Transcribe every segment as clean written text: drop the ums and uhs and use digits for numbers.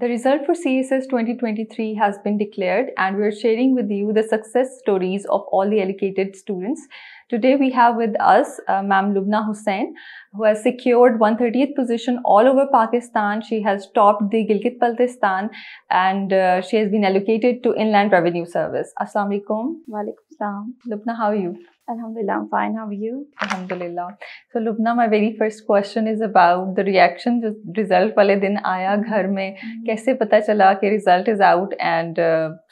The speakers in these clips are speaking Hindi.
The result for CSS 2023 has been declared, and we are sharing with you the success stories of all the allocated students. Today we have with us Ma'am Lubna Hussain, who has secured 130th position all over Pakistan. She has topped the Gilgit-Baltistan, and she has been allocated to Inland Revenue Service. Assalamu alaikum. Walaikum salam. Lubna, how are you? Alhamdulillah, I'm fine. How are you? Alhamdulillah. So Lubna, my very first question is about the reaction. जो result वाले दिन आया घर में, कैसे पता चला कि result is out, and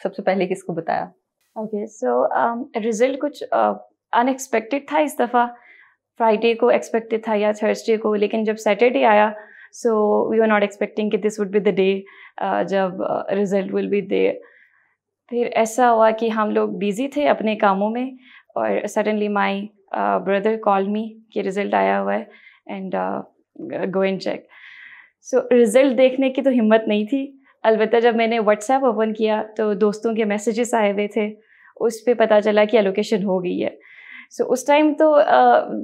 सबसे पहले किसको बताया? Okay, so result कुछ unexpected था इस दफ़ा. Friday को expected था या Thursday को, लेकिन जब Saturday आया, so we were not expecting कि this would be the day जब result will be there. फिर ऐसा हुआ कि हम लोग busy थे अपने कामों में, और suddenly my brother called me कि result आया हुआ है and go and check. So result देखने की तो हिम्मत नहीं थी. अलबत्ता जब मैंने WhatsApp ओपन किया तो दोस्तों के मैसेजेस आए हुए थे, उस पे पता चला कि एलोकेशन हो गई है. सो उस टाइम तो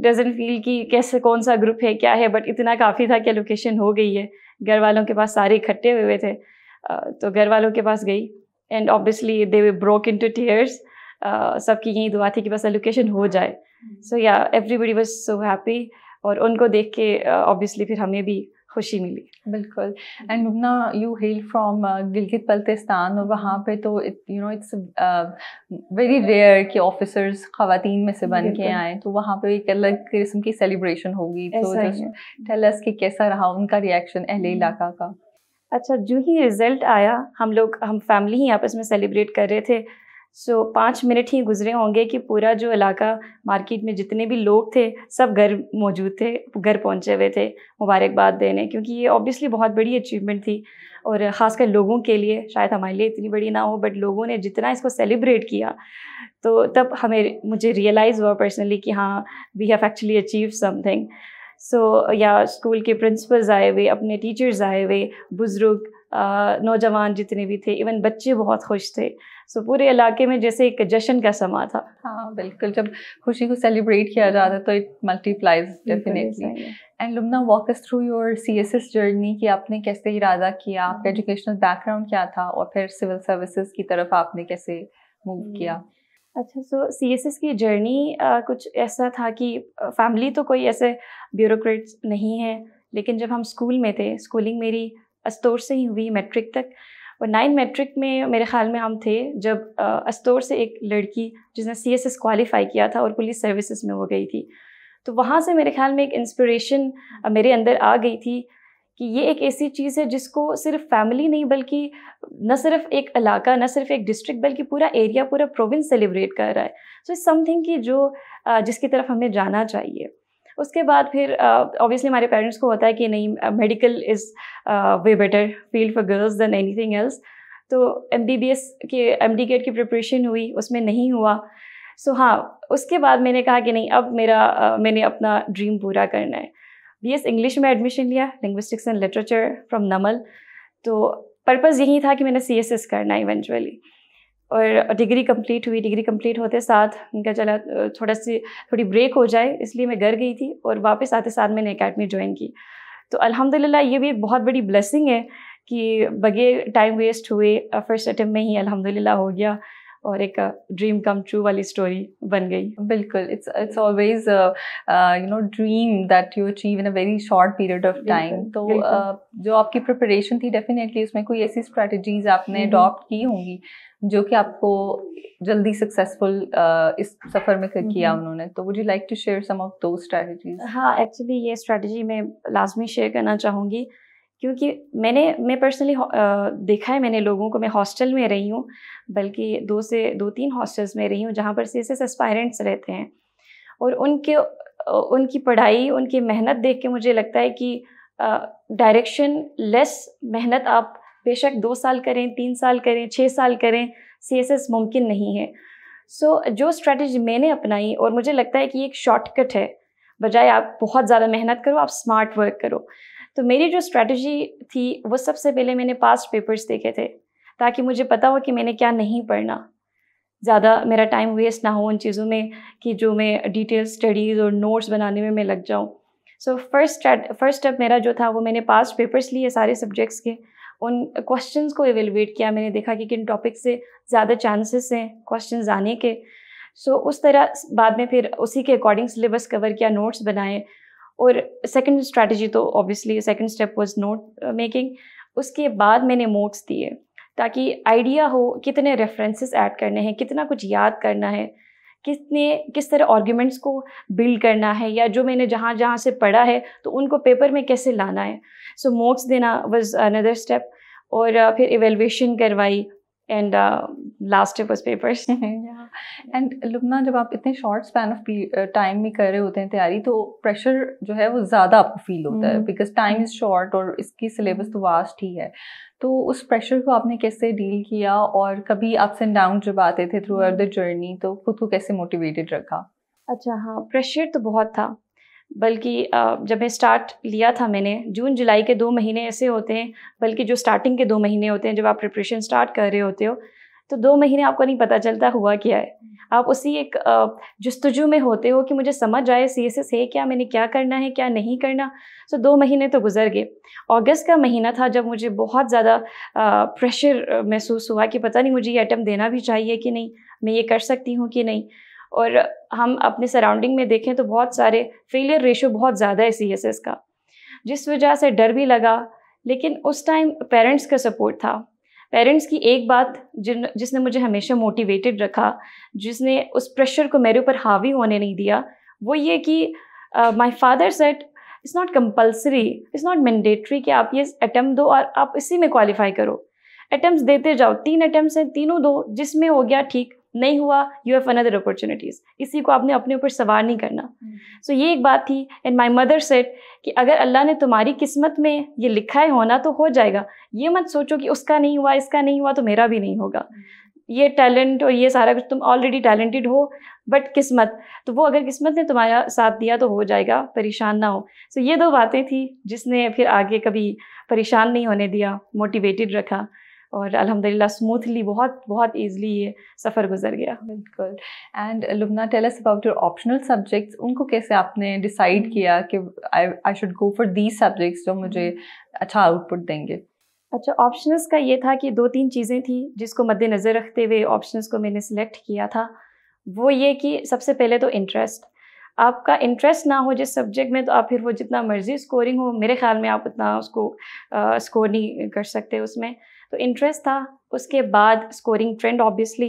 डजंट फील कि कैसे कौन सा ग्रुप है क्या है, बट इतना काफ़ी था कि एलोकेशन हो गई है. घर वालों के पास सारे इकट्ठे हुए थे, तो घर वालों के पास गई and obviously they broke into tears. सबकी यही दुआ थी कि बस एलोकेशन हो जाए. सो या एवरीबडी वाज सो हैप्पी, और उनको देख के ऑब्वियसली फिर हमें भी खुशी मिली. बिल्कुल. And Lubna, you hello from Gilgit Baltistan, और वहाँ पे तो इट्स वेरी रेयर कि ऑफिसर्स ख़वातीन में से बन के आए, तो वहाँ पे एक अलग किस्म की सेलिब्रेशन होगी. तो जस्ट टेल अस कि कैसा रहा उनका रिएक्शन अहले इलाका का. अच्छा, जो ही रिज़ल्ट आया हम फैमिली ही आपस में सेलिब्रेट कर रहे थे. सो 5 मिनट ही गुजरे होंगे कि पूरा जो इलाका, मार्केट में जितने भी लोग थे सब घर मौजूद थे, घर पहुंचे हुए थे मुबारकबाद देने, क्योंकि ये ऑब्वियसली बहुत बड़ी अचीवमेंट थी. और ख़ासकर लोगों के लिए, शायद हमारे लिए इतनी बड़ी ना हो, बट लोगों ने जितना इसको सेलिब्रेट किया, तो तब मुझे रियलाइज़ हुआ पर्सनली कि हाँ, we have actually achieve something. So या स्कूल के प्रिंसिपल्स आए हुए, अपने टीचर्स आए हुए, बुज़ुर्ग, नौजवान जितने भी थे, इवन बच्चे बहुत खुश थे. सो पूरे इलाके में जैसे एक जश्न का समा था. हाँ बिल्कुल, जब खुशी को सेलिब्रेट किया जाता है तो it multiplies definitely. And Lubna, walk us through your CSS journey कि आपने कैसे इरादा किया, आपका एजुकेशनल बैकग्राउंड क्या था, और फिर सिविल सर्विसेज की तरफ आपने कैसे मूव किया. अच्छा, सो CSS की जर्नी कुछ ऐसा था कि फैमिली तो कोई ऐसे ब्यूरोक्रेट्स नहीं है, लेकिन जब हम स्कूल में थे, स्कूलिंग मेरी अस्तौर से ही हुई मैट्रिक तक, और 9 मैट्रिक में मेरे ख़्याल में हम थे जब अस्तौर से एक लड़की जिसने CSS क्वालिफ़ाई किया था और पुलिस सर्विसेज में हो गई थी. तो वहाँ से मेरे ख़्याल में एक इंस्पिरेशन मेरे अंदर आ गई थी कि ये एक ऐसी चीज़ है जिसको सिर्फ फैमिली नहीं, बल्कि न सिर्फ एक इलाका, न सिर्फ एक डिस्ट्रिक्ट, बल्कि पूरा एरिया, पूरा प्रोविंस सेलिब्रेट कर रहा है. सो इट्स समथिंग कि जो जिसकी तरफ हमें जाना चाहिए. उसके बाद फिर ऑब्वियसली हमारे पेरेंट्स को होता है कि नहीं, medical is way better field for girls than anything else. तो MBBS के MD गेट की प्रिपरेशन हुई, उसमें नहीं हुआ. सो हाँ, उसके बाद मैंने कहा कि नहीं, अब मैंने अपना ड्रीम पूरा करना है. BS इंग्लिश में एडमिशन लिया, लिंग्विस्टिक्स एंड लिटरेचर फ्रॉम नमल. तो पर्पज़ यही था कि मैंने CSS करना है इवेंचुअली. और डिग्री कंप्लीट हुई. डिग्री कंप्लीट होते साथ उनका चला थोड़ी ब्रेक हो जाए, इसलिए मैं घर गई थी, और वापस आते साथ मैंने एकेडमी ज्वाइन की. तो अल्हम्दुलिल्लाह ये भी एक बहुत बड़ी ब्लेसिंग है कि बगैर टाइम वेस्ट हुए फर्स्ट अटेम्प्ट में ही अल्हम्दुलिल्लाह हो गया, और एक ड्रीम कम ट्रू वाली स्टोरी बन गई. बिल्कुल, it's always dream that you achieve in a very short period of time. तो जो आपकी प्रिपरेशन थी, डेफिनेटली उसमें कोई ऐसी स्ट्रेटजीज आपने अडॉप्ट की होंगी जो कि आपको जल्दी सक्सेसफुल इस सफ़र में किया उन्होंने. तो would you like to share some of those strategies? हाँ, एक्चुअली ये स्ट्रेटजी मैं लाजमी शेयर करना चाहूँगी, क्योंकि मैं पर्सनली देखा है मैंने लोगों को. मैं हॉस्टल में रही हूँ, बल्कि 2 3 हॉस्टल्स में रही हूँ जहाँ पर CSS एस्पायरेंट्स रहते हैं, और उनकी पढ़ाई, उनकी मेहनत देख के मुझे लगता है कि डायरेक्शन लेस मेहनत आप बेशक 2 साल करें, 3 साल करें, 6 साल करें, CSS मुमकिन नहीं है. सो जो स्ट्रेटजी मैंने अपनाई, और मुझे लगता है कि ये एक शॉर्टकट है, बजाय आप बहुत ज़्यादा मेहनत करो, आप स्मार्ट वर्क करो. तो मेरी जो स्ट्रेटजी थी वो सबसे पहले मैंने पास्ट पेपर्स देखे थे, ताकि मुझे पता हो कि मैंने क्या नहीं पढ़ना, ज़्यादा मेरा टाइम वेस्ट ना हो उन चीज़ों में कि जो मैं डिटेल स्टडीज़ और नोट्स बनाने में मैं लग जाऊँ. सो फर्स्ट स्टेप मेरा जो था वो मैंने पास्ट पेपर्स लिए सारे सब्जेक्ट्स के, उन क्वेश्चंस को एवेलुएट किया, मैंने देखा कि किन टॉपिक से ज़्यादा चांसेस हैं क्वेश्चंस आने के। सो उस तरह बाद में फिर उसी के अकॉर्डिंग सिलेबस कवर किया, नोट्स बनाए। और सेकंड स्ट्रैटेजी तो obviously second step was note making. उसके बाद मैंने नोट्स दिए ताकि आइडिया हो कितने रेफरेंसेस ऐड करने हैं, कितना कुछ याद करना है, किस तरह आर्ग्यूमेंट्स को बिल्ड करना है, या जो मैंने जहाँ जहाँ से पढ़ा है तो उनको पेपर में कैसे लाना है। सो नोट्स देना वाज अनदर स्टेप। और फिर इवेल्युएशन करवाई and last step was papers. And Lubna, जब आप इतने शॉर्ट स्पैन ऑफ टाइम में कर रहे होते हैं तैयारी, तो प्रेशर जो है वो ज़्यादा आपको फील होता है बिकॉज टाइम इज़ शॉर्ट और इसकी सिलेबस तो वास्ट ही है। तो उस प्रेशर को आपने कैसे डील किया, और कभी अप्स एंड डाउन जब आते थे थ्रू आउट द जर्नी, तो खुद को कैसे मोटिवेटेड रखा? अच्छा हाँ, प्रेशर तो बहुत था। बल्कि जब मैं स्टार्ट लिया था मैंने, जून जुलाई के 2 महीने ऐसे होते हैं, बल्कि जो स्टार्टिंग के 2 महीने होते हैं जब आप प्रिपरेशन स्टार्ट कर रहे होते हो, तो 2 महीने आपको नहीं पता चलता हुआ क्या है। आप उसी एक जुस्तजू में होते हो कि मुझे समझ आए CSS है क्या, मैंने क्या करना है क्या नहीं करना। सो 2 महीने तो गुजर गए। अगस्त का महीना था जब मुझे बहुत ज़्यादा प्रेशर महसूस हुआ कि पता नहीं मुझे ये अटेम्प्ट देना भी चाहिए कि नहीं, मैं ये कर सकती हूँ कि नहीं। और हम अपने सराउंडिंग में देखें तो बहुत सारे फेलियर रेशो बहुत ज़्यादा है CSS का, जिस वजह से डर भी लगा। लेकिन उस टाइम पेरेंट्स का सपोर्ट था। पेरेंट्स की एक बात जिसने मुझे हमेशा मोटिवेटेड रखा, जिसने उस प्रेशर को मेरे ऊपर हावी होने नहीं दिया, वो ये कि my father said it's not compulsory, it's not mandatory कि आप ये अटेम्प्ट दो और आप इसी में क्वालिफाई करो। अटेम्प्ट्स देते जाओ, 3 अटेम्प्ट्स हैं, तीनों दो, जिसमें हो गया ठीक, नहीं हुआ यू हैव अनदर अपॉर्चुनिटीज़। इसी को आपने अपने ऊपर सवार नहीं करना। सो ये एक बात थी। एंड माय मदर सेड कि अगर अल्लाह ने तुम्हारी किस्मत में ये लिखा है होना तो हो जाएगा। ये मत सोचो कि उसका नहीं हुआ, इसका नहीं हुआ तो मेरा भी नहीं होगा। ये टैलेंट और ये सारा कुछ, तुम ऑलरेडी टैलेंटेड हो, बट किस्मत, तो वो अगर किस्मत ने तुम्हारा साथ दिया तो हो जाएगा, परेशान ना हो। सो ये 2 बातें थी जिसने फिर आगे कभी परेशान नहीं होने दिया, मोटिवेटेड रखा। और अल्हम्दुलिल्लाह स्मूथली बहुत ईजिली ये सफ़र गुजर गया। बिल्कुल। And Lubna, tell us about your optional subjects. उनको कैसे आपने डिसाइड किया कि I should go for these subjects जो मुझे अच्छा आउटपुट देंगे? अच्छा, ऑप्शनल्स का ये था कि 2-3 चीज़ें थी जिसको मद्देनज़र रखते हुए ऑप्शनल्स को मैंने सिलेक्ट किया था। वो ये कि सबसे पहले तो इंटरेस्ट। आपका इंटरेस्ट ना हो जिस सब्जेक्ट में, तो आप फिर वो जितना मर्ज़ी स्कोरिंग हो, मेरे ख़्याल में आप उतना उसको स्कोर नहीं कर सकते उसमें। तो इंटरेस्ट था। उसके बाद scoring trend, obviously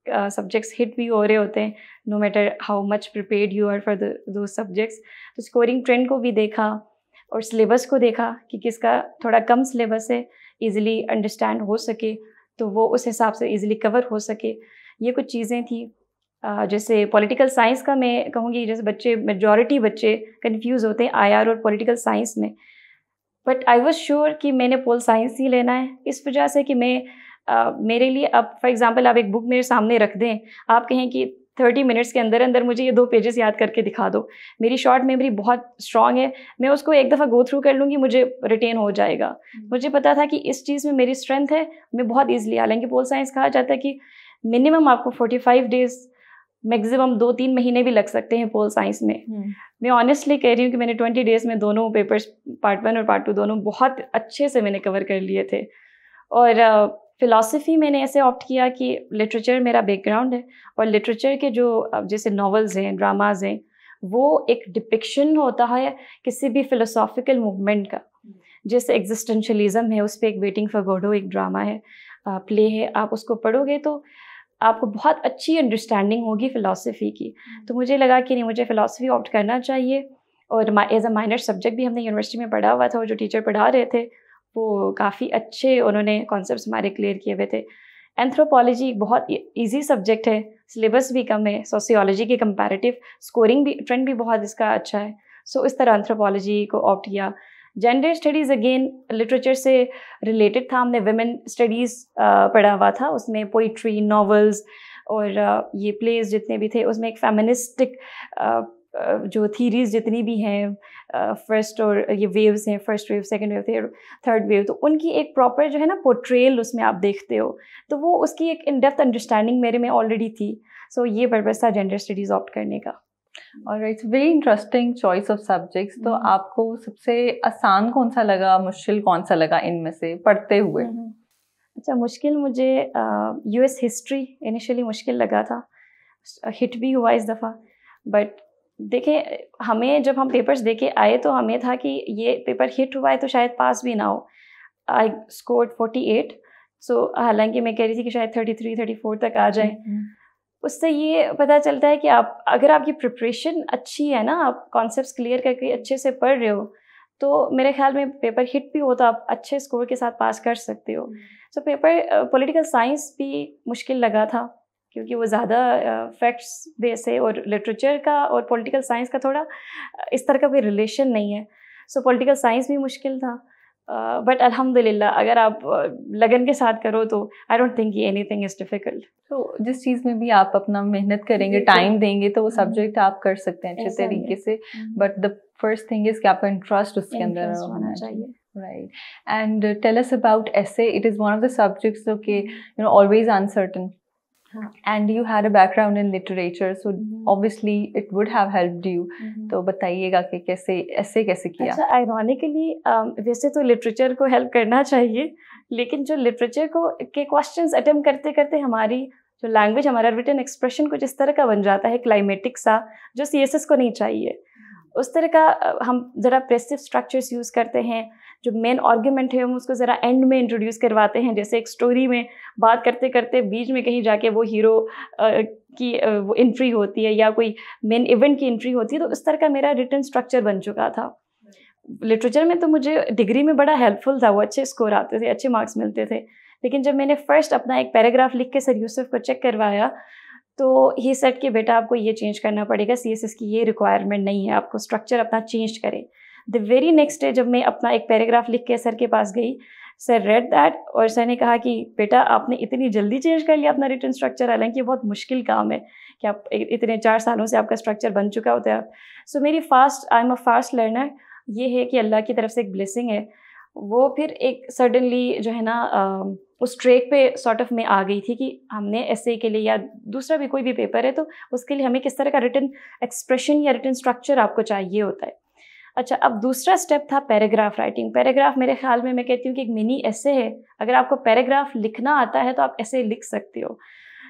subjects hit भी हो रहे होते हैं, no matter how much prepared you are for those subjects. तो स्कोरिंग ट्रेंड को भी देखा और सिलेबस को देखा कि किसका थोड़ा कम सिलेबस है, ईज़िली अंडरस्टैंड हो सके, तो वो उस हिसाब से ईज़िली कवर हो सके। ये कुछ चीज़ें थी। जैसे पॉलिटिकल साइंस का मैं कहूँगी, जैसे मेजॉरिटी बच्चे कन्फ्यूज़ होते हैं IR और पॉलिटिकल साइंस में, बट आई वॉज श्योर कि मैंने पोल साइंस ही लेना है। इस वजह से कि मैं मेरे लिए, अब फॉर एग्जांपल आप एक बुक मेरे सामने रख दें, आप कहें कि 30 मिनट्स के अंदर अंदर मुझे ये 2 पेजेस याद करके दिखा दो, मेरी शॉर्ट मेमोरी बहुत स्ट्रांग है, मैं उसको एक दफ़ा गो थ्रू कर लूँगी, मुझे रिटेन हो जाएगा। मुझे पता था कि इस चीज़ में मेरी स्ट्रेंथ है, मैं बहुत ईजिली, हालांकि पोल साइंस कहा जाता है कि मिनिमम आपको 45 डेज़, मैक्सिमम 2-3 महीने भी लग सकते हैं पोल साइंस में। मैं ऑनेस्टली कह रही हूँ कि मैंने 20 डेज़ में दोनों पेपर्स, पार्ट 1 और पार्ट 2 दोनों बहुत अच्छे से मैंने कवर कर लिए थे। और फ़िलासफ़ी मैंने ऐसे ऑप्ट किया कि लिटरेचर मेरा बैकग्राउंड है, और लिटरेचर के जो जैसे नॉवेल्स हैं, ड्रामाज़ हैं, वो एक डिपिक्शन होता है किसी भी फ़िलोसॉफ़िकल मूवमेंट का। जैसे एग्जिस्टेंशलिज़म है, उस पर एक वेटिंग फॉर गोडो एक ड्रामा है, प्ले है, आप उसको पढ़ोगे तो आपको बहुत अच्छी अंडरस्टैंडिंग होगी फ़िलासफ़ी की। तो मुझे लगा कि नहीं, मुझे फ़िलासफ़ी ऑप्ट करना चाहिए। और एज अ माइनर सब्जेक्ट भी हमने यूनिवर्सिटी में पढ़ा हुआ था, और जो टीचर पढ़ा रहे थे वो काफ़ी अच्छे, उन्होंने कॉन्सेप्ट्स हमारे क्लियर किए हुए थे। एंथ्रोपोलॉजी बहुत ईजी सब्जेक्ट है, सिलेबस भी कम है, सोशियोलॉजी के कंपैरेटिव, स्कोरिंग भी, ट्रेंड भी बहुत इसका अच्छा है। सो इस तरह एंथ्रोपोलॉजी को ऑप्ट किया। जेंडर स्टडीज़ अगेन लिटरेचर से रिलेटेड था, हमने वुमेन स्टडीज़ पढ़ा हुआ था, उसमें पोइट्री, नॉवेल्स और ये प्लेस जितने भी थे, उसमें एक फेमिनिस्टिक जो थीरीज़ जितनी भी हैं, फर्स्ट और ये वेव्स हैं, first wave, second wave, third wave, तो उनकी एक प्रॉपर जो है ना पोर्ट्रेल उसमें आप देखते हो, तो वो उसकी एक इन डेप्थ अंडरस्टैंडिंग मेरे में ऑलरेडी थी। सो ये पर्पस था जेंडर स्टडीज़ ऑप्ट करने का। Alright, very interesting choice of subjects. तो आपको सबसे आसान कौन सा लगा, मुश्किल कौन सा लगा इनमें से पढ़ते हुए? अच्छा, मुश्किल मुझे यूएस हिस्ट्री इनिशियली मुश्किल लगा था, हिट भी हुआ इस दफ़ा। बट देखें, हमें जब हम पेपर्स दे के आए तो हमें था कि ये पेपर हिट हुआ है तो शायद पास भी ना हो। आई स्कोर्ड 48, सो हालांकि मैं कह रही थी कि शायद 33-34 तक आ जाए। उससे ये पता चलता है कि आप, अगर आपकी प्रिपरेशन अच्छी है ना, आप कॉन्सेप्ट्स क्लियर करके अच्छे से पढ़ रहे हो, तो मेरे ख्याल में पेपर हिट भी हो तो आप अच्छे स्कोर के साथ पास कर सकते हो। सो पेपर पॉलिटिकल साइंस भी मुश्किल लगा था क्योंकि वो ज़्यादा फैक्ट्स बेस है और लिटरेचर का और पॉलिटिकल साइंस का थोड़ा इस तरह का कोई रिलेशन नहीं है। सो पॉलिटिकल साइंस भी मुश्किल था। बट अल्हम्दुलिल्लाह अगर आप लगन के साथ करो तो I don't think anything is difficult. तो जिस चीज़ में भी आप अपना मेहनत करेंगे, टाइम देंगे, तो वो सब्जेक्ट आप कर सकते हैं अच्छे तरीके से। But the first thing is कि आपका इंटरेस्ट उसके अंदर होना चाहिए। Right. And tell us about essay. It is one of the subjects, okay, always uncertain. And you had a background in literature, so obviously it would have helped you. तो बताइएगा कि कैसे essay कैसे किया? अच्छा, ironically वैसे तो literature को help करना चाहिए, लेकिन जो literature को के questions attempt करते करते हमारी जो language, हमारा written expression कुछ इस तरह का बन जाता है climatic सा, जो CSS को नहीं चाहिए। उस तरह का हम ज़रा प्रेसिव स्ट्रक्चर्स यूज़ करते हैं। जो मेन आर्ग्यूमेंट है हम उसको ज़रा एंड में इंट्रोड्यूस करवाते हैं, जैसे एक स्टोरी में बात करते करते बीच में कहीं जाके वो हीरो की वो एंट्री होती है या कोई मेन इवेंट की एंट्री होती है। तो उस तरह का मेरा रिटन स्ट्रक्चर बन चुका था। लिटरेचर में तो मुझे डिग्री में बड़ा हेल्पफुल था, वो अच्छे स्कोर आते थे, अच्छे मार्क्स मिलते थे। लेकिन जब मैंने फर्स्ट अपना एक पैराग्राफ लिख के सर यूसुफ को चेक करवाया तो ही सेड कि बेटा आपको ये चेंज करना पड़ेगा, CSS की ये रिक्वायरमेंट नहीं है, आपको स्ट्रक्चर अपना चेंज करें। द वेरी नेक्स्ट डे जब मैं अपना एक पैराग्राफ लिख के सर के पास गई, सर रेड दैट और सर ने कहा कि बेटा आपने इतनी जल्दी चेंज कर लिया अपना रिटन स्ट्रक्चर, हालांकि ये बहुत मुश्किल काम है कि आप इतने 4 सालों से आपका स्ट्रक्चर बन चुका होता है। सो मेरी I am a fast learner, ये है कि अल्लाह की तरफ से एक ब्लेसिंग है। वो फिर एक सडनली जो है ना उस ट्रैक पे सॉर्ट ऑफ में आ गई थी कि हमने ऐसे के लिए या दूसरा भी कोई भी पेपर है तो उसके लिए हमें किस तरह का रिटन एक्सप्रेशन या रिटन स्ट्रक्चर आपको चाहिए होता है। अच्छा, अब दूसरा स्टेप था पैराग्राफ राइटिंग। पैराग्राफ मेरे ख्याल में, मैं कहती हूँ कि एक मिनी ऐसे है। अगर आपको पैराग्राफ लिखना आता है तो आप ऐसे लिख सकते हो।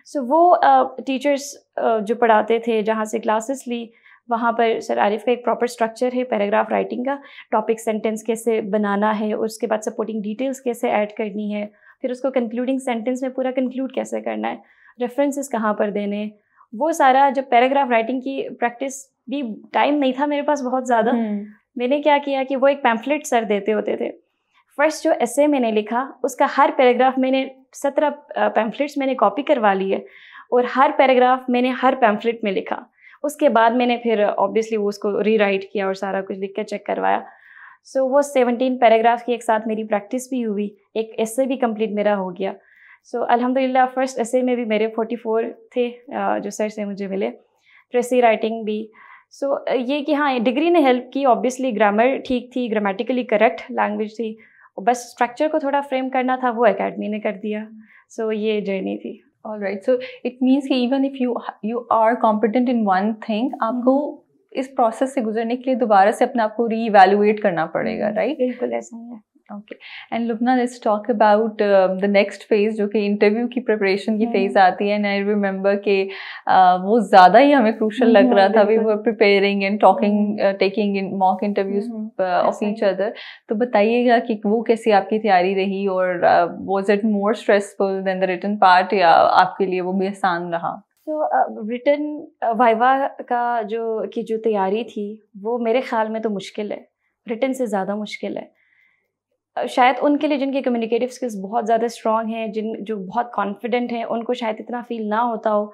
सो वो टीचर्स जो पढ़ाते थे, जहाँ से क्लासेस ली, वहाँ पर सर आरिफ का एक प्रॉपर स्ट्रक्चर है पैराग्राफ राइटिंग का। टॉपिक सेंटेंस कैसे बनाना है, उसके बाद सपोर्टिंग डिटेल्स कैसे ऐड करनी है, फिर उसको कंक्लूडिंग सेंटेंस में पूरा कंक्लूड कैसे करना है, रेफरेंसेस कहाँ पर देने, वो सारा। जब पैराग्राफ राइटिंग की प्रैक्टिस भी, टाइम नहीं था मेरे पास बहुत ज़्यादा, मैंने क्या किया कि वो एक पैम्फलेट सर देते होते थे। फर्स्ट जो एसे मैंने लिखा उसका हर पैराग्राफ मैंने 17 पैम्फलेट्स मैंने कॉपी करवा लिए और हर पैराग्राफ मैंने हर पैम्फलेट में लिखा। उसके बाद मैंने फिर ऑब्वियसली वो उसको रीराइट किया और सारा कुछ लिख के चेक करवाया। सो वो 17 पैराग्राफ की एक साथ मेरी प्रैक्टिस भी हुई, एक एसे भी कंप्लीट मेरा हो गया। सो अल्हम्दुलिल्लाह फर्स्ट एसे में भी मेरे 44 थे जो सर से मुझे मिले, प्रेसी राइटिंग भी। सो ये कि हाँ, डिग्री ने हेल्प की। ऑब्वियसली ग्रामर ठीक थी, ग्रामेटिकली करेक्ट लैंग्वेज थी, बस स्ट्रक्चर को थोड़ा फ्रेम करना था, वो एकेडमी ने कर दिया। सो ये जर्नी थी। All right, so it means कि even if you are competent in one thing, आपको इस प्रोसेस से गुजरने के लिए दोबारा से अपने आप को री-इवैल्यूएट करना पड़ेगा, राइट? बिल्कुल ऐसा ही है। Okay, and Lubna, let's talk about the next phase, जो कि इंटरव्यू की प्रिपरेशन की फेज आती है। एंड आई रिमेंबर कि वो ज़्यादा ही हमें क्रूशल लग रहा था। We were preparing and talking, taking in mock interviews of each other. तो बताइएगा कि वो कैसी आपकी तैयारी रही, और was it more stressful than the written part, या आपके लिए वो भी आसान रहा? तो रिटन वाइवा का जो तैयारी थी वो मेरे ख्याल में तो मुश्किल है, रिटन से ज़्यादा मुश्किल है। शायद उनके लिए जिनके कम्युनिकेटिव स्किल्स बहुत ज़्यादा स्ट्रॉन्ग हैं, जो बहुत कॉन्फिडेंट हैं, उनको शायद इतना फील ना होता हो।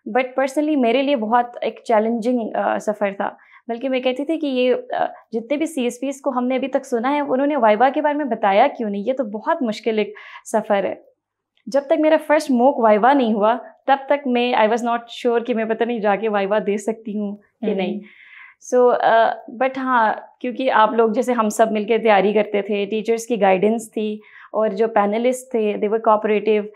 बट पर्सनली मेरे लिए बहुत एक चैलेंजिंग सफ़र था। बल्कि मैं कहती थी कि ये जितने भी CSPs को हमने अभी तक सुना है, उन्होंने वाइवा के बारे में बताया क्यों नहीं? ये तो बहुत मुश्किल एक सफ़र है। जब तक मेरा फर्स्ट मॉक वाइवा नहीं हुआ तब तक मैं आई वॉज नॉट श्योर कि मैं पता नहीं जाके वाइवा दे सकती हूँ कि नहीं। सो बट हाँ, क्योंकि आप लोग जैसे हम सब मिलकर तैयारी करते थे, टीचर्स की गाइडेंस थी, और जो पैनलिस्ट थे दे वर कोऑपरेटिव।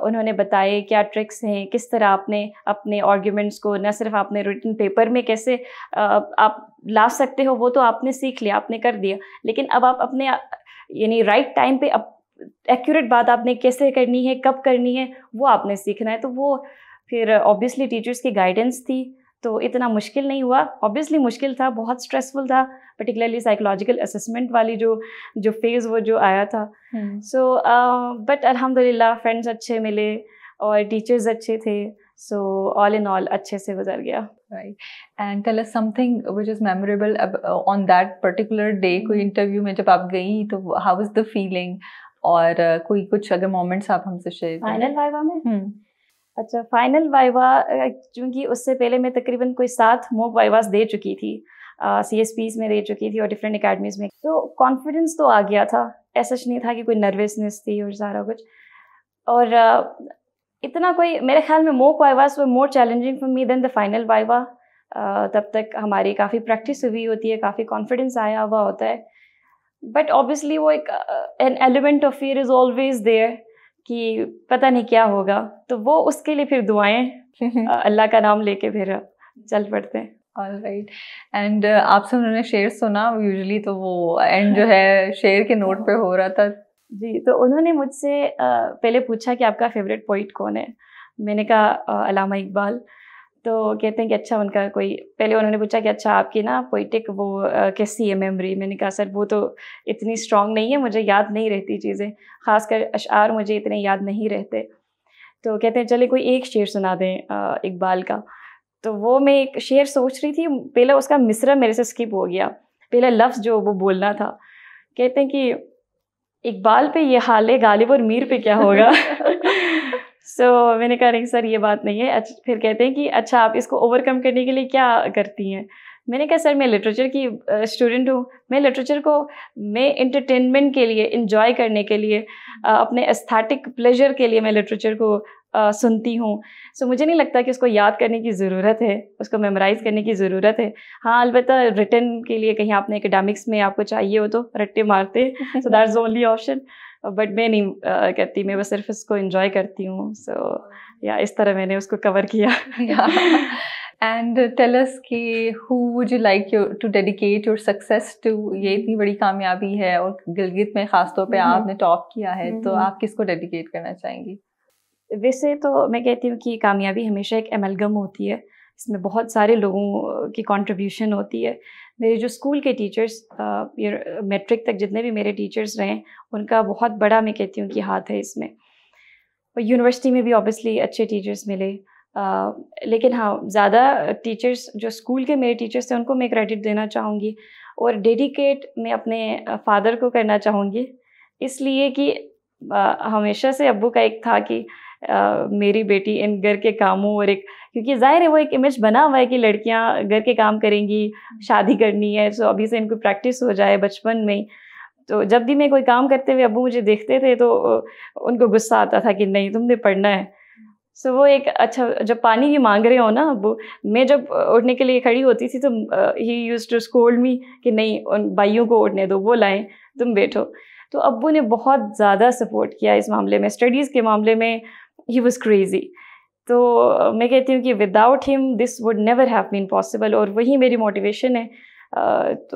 उन्होंने बताए क्या ट्रिक्स हैं, किस तरह आपने अपने आर्ग्यूमेंट्स को न सिर्फ आपने रिटन पेपर में कैसे आप ला सकते हो, वो तो आपने सीख लिया, आपने कर दिया, लेकिन अब आप अपने यानी राइट टाइम पे एक्यूरेट बात आपने कैसे करनी है, कब करनी है, वो आपने सीखना है। तो वो फिर ऑब्वियसली टीचर्स की गाइडेंस थी, तो इतना मुश्किल नहीं हुआ। ऑब्वियसली मुश्किल था, बहुत स्ट्रेसफुल था, पर्टिकुलरली साइकोलॉजिकल असेसमेंट वाली जो फेज़ वो जो आया था। सो बट अल्हम्दुलिल्लाह फ्रेंड्स अच्छे मिले और टीचर्स अच्छे थे, सो ऑल इन ऑल अच्छे से गुजर गया। Right. And tell us something which is memorable on that particular day. कोई इंटरव्यू में जब आप गई तो how was the feeling? और कोई कुछ अगर मोमेंट्स आप हमसे शेयर करें। फाइनल वाइवा में अच्छा, फाइनल वाइवा क्योंकि उससे पहले मैं तकरीबन कोई 7 मॉक वाइवास दे चुकी थी, CSPs में दे चुकी थी और डिफरेंट एकेडमीज़ में, तो कॉन्फिडेंस तो आ गया था, ऐसा नहीं था कि कोई नर्वसनेस थी और सारा कुछ। और इतना कोई मेरे ख्याल में mock vivas were more challenging for me than the final viva. तब तक हमारी काफ़ी प्रैक्टिस हुई होती है, काफ़ी कॉन्फिडेंस आया हुआ होता है, बट ऑब्वियसली वो एक an element of fear is always there कि पता नहीं क्या होगा, तो वो उसके लिए फिर दुआएं अल्लाह का नाम लेके फिर चल पड़ते हैं। ऑलराइट। एंड आपसे उन्होंने शेर सुना, यूजुअली तो वो एंड जो है शेर के नोट पे हो रहा था। जी, तो उन्होंने मुझसे पहले पूछा कि आपका फेवरेट पोइट कौन है। मैंने कहा अल्लामा इकबाल। तो कहते हैं कि अच्छा उनका कोई, पहले उन्होंने पूछा कि अच्छा आपकी ना पोइटिक वो कैसी है मेमोरी। मैंने कहा सर वो तो इतनी स्ट्रॉन्ग नहीं है, मुझे याद नहीं रहती चीज़ें, ख़ासकर अशआर मुझे इतने याद नहीं रहते। तो कहते हैं चले कोई एक शेर सुना दें इकबाल का। तो वो मैं एक शेर सोच रही थी, पहले उसका मिसरा मेरे से स्किप हो गया, पहला लफ्ज़ जो वो बोलना था। कहते हैं कि इकबाल पे ये हाल है, गालिब और मीर पे क्या होगा। मैंने कहा नहीं सर ये बात नहीं है। फिर कहते हैं कि अच्छा आप इसको ओवरकम करने के लिए क्या करती हैं। मैंने कहा सर मैं लिटरेचर की स्टूडेंट हूँ, मैं लिटरेचर को मैं एंटरटेनमेंट के लिए, इंजॉय करने के लिए, अपने एस्थेटिक प्लेजर के लिए मैं लिटरेचर को सुनती हूँ। मुझे नहीं लगता कि उसको याद करने की ज़रूरत है, उसको मेमोराइज़ करने की ज़रूरत है। हाँ अलबत्ता रिटन के लिए कहीं आपने एकेडमिक्स में आपको चाहिए हो तो रट्टे मारते, so that's the only option. But मैं नहीं करती, मैं बस सिर्फ इसको एंजॉय करती हूँ। या इस तरह मैंने उसको कवर किया। एंड टेल अस कि who would you like to dedicate your success to. ये इतनी बड़ी कामयाबी है और गिलगित में ख़ास तौर पे आपने टॉप किया है, तो आप किसको डेडिकेट करना चाहेंगी? वैसे तो मैं कहती हूँ कि कामयाबी हमेशा एक एमलगम होती है, इसमें बहुत सारे लोगों की कंट्रीब्यूशन होती है। मेरे जो स्कूल के टीचर्स, मैट्रिक तक जितने भी मेरे टीचर्स रहे, उनका बहुत बड़ा मैं कहती हूँ कि हाथ है इसमें। और यूनिवर्सिटी में भी ऑब्वियसली अच्छे टीचर्स मिले, लेकिन हाँ ज़्यादा टीचर्स जो स्कूल के मेरे टीचर्स थे उनको मैं क्रेडिट देना चाहूँगी। और डेडिकेट मैं अपने फादर को करना चाहूँगी, इसलिए कि हमेशा से अब्बू का एक था कि मेरी बेटी इन घर के कामों और एक, क्योंकि ज़ाहिर है वो एक इमेज बना हुआ है कि लड़कियां घर के काम करेंगी, शादी करनी है, सो अभी से इनको प्रैक्टिस हो जाए बचपन में। तो जब भी मैं कोई काम करते हुए अब्बू मुझे देखते थे तो उनको गुस्सा आता था कि नहीं तुमने पढ़ना है। वो एक अच्छा, जब पानी भी मांग रहे हो ना अब्बू, मैं जब उठने के लिए खड़ी होती थी तो he used to scold me कि नहीं उन भाइयों को उठने दो, वो लाएं, तुम बैठो। तो अब्बू ने बहुत ज़्यादा सपोर्ट किया इस मामले में, स्टडीज़ के मामले में ही वॉज क्रेज़ी। तो मैं कहती हूँ कि without him this would never have been possible, और वही मेरी मोटिवेशन है।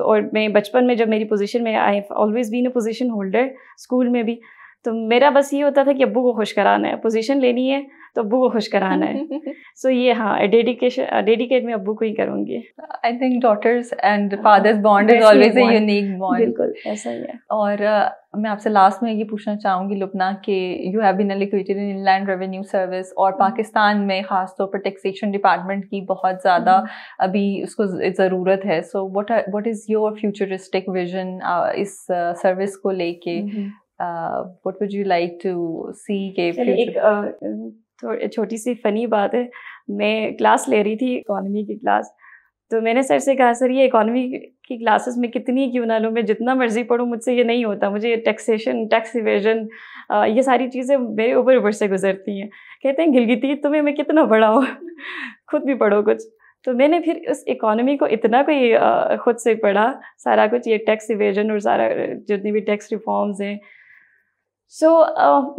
और मैं बचपन में जब मेरी पोजीशन में, I have always been a position holder school में भी, तो मेरा बस ये होता था कि अब्बू को खुश कराना है, पोजीशन लेनी है तो अब्बू को खुश कराना है। ये हाँ डेडिकेट मैं अब्बू को ही करूँगी। I think daughters and fathers bond is always a unique bond. बिल्कुल ऐसा ही है। और मैं आपसे लास्ट में ये पूछना चाहूँगी लुब्ना कि you have been allocated in inland revenue service, और पाकिस्तान में ख़ास तौर पर टैक्सेशन डिपार्टमेंट की बहुत ज़्यादा अभी उसको ज़रूरत है। So what is your futuristic vision इस सर्विस को लेके? What would you like to see के फ्यूचर? तो छोटी सी फ़नी बात है, मैं क्लास ले रही थी इकोनॉमी की क्लास, तो मैंने सर से कहा सर ये इकोनॉमी की क्लासेस में कितनी क्यों ना लूँ, मैं जितना मर्जी पढ़ूँ मुझसे ये नहीं होता, मुझे टैक्सेशन, टैक्स इवेजन, ये सारी चीज़ें मेरे ऊपर से गुजरती हैं। कहते हैं गिलगिती तुम्हें मैं कितना पढ़ाऊँ, खुद भी पढ़ो कुछ। तो मैंने फिर उस इकोनॉमी को इतना कोई खुद से पढ़ा, सारा कुछ ये टैक्स इवेजन और सारा जितनी भी टैक्स रिफॉर्म्स हैं,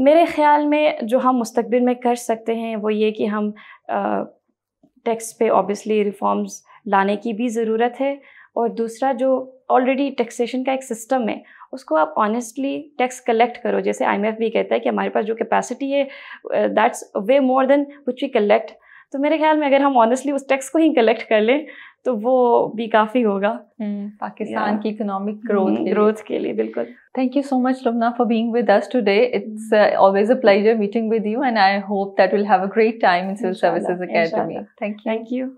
मेरे ख़्याल में जो हम मुस्तक़बिल में कर सकते हैं वो ये कि हम टैक्स पे ऑब्वियसली रिफॉर्म्स लाने की भी ज़रूरत है, और दूसरा जो ऑलरेडी टैक्सेशन का एक सिस्टम है उसको आप ऑनेस्टली टैक्स कलेक्ट करो। जैसे IMF भी कहता है कि हमारे पास जो कैपेसिटी है that's way more than which we collect. तो मेरे ख्याल में अगर हम ऑनेस्टली उस टैक्स को ही कलेक्ट कर लें तो वो भी काफ़ी होगा पाकिस्तान की इकोनॉमिक ग्रोथ के लिए। बिल्कुल। Thank you so much, Lubna, for being with us today. It's always a pleasure meeting with you, and I hope that we'll have a great time in Civil Services Academy. Thank you. Thank you.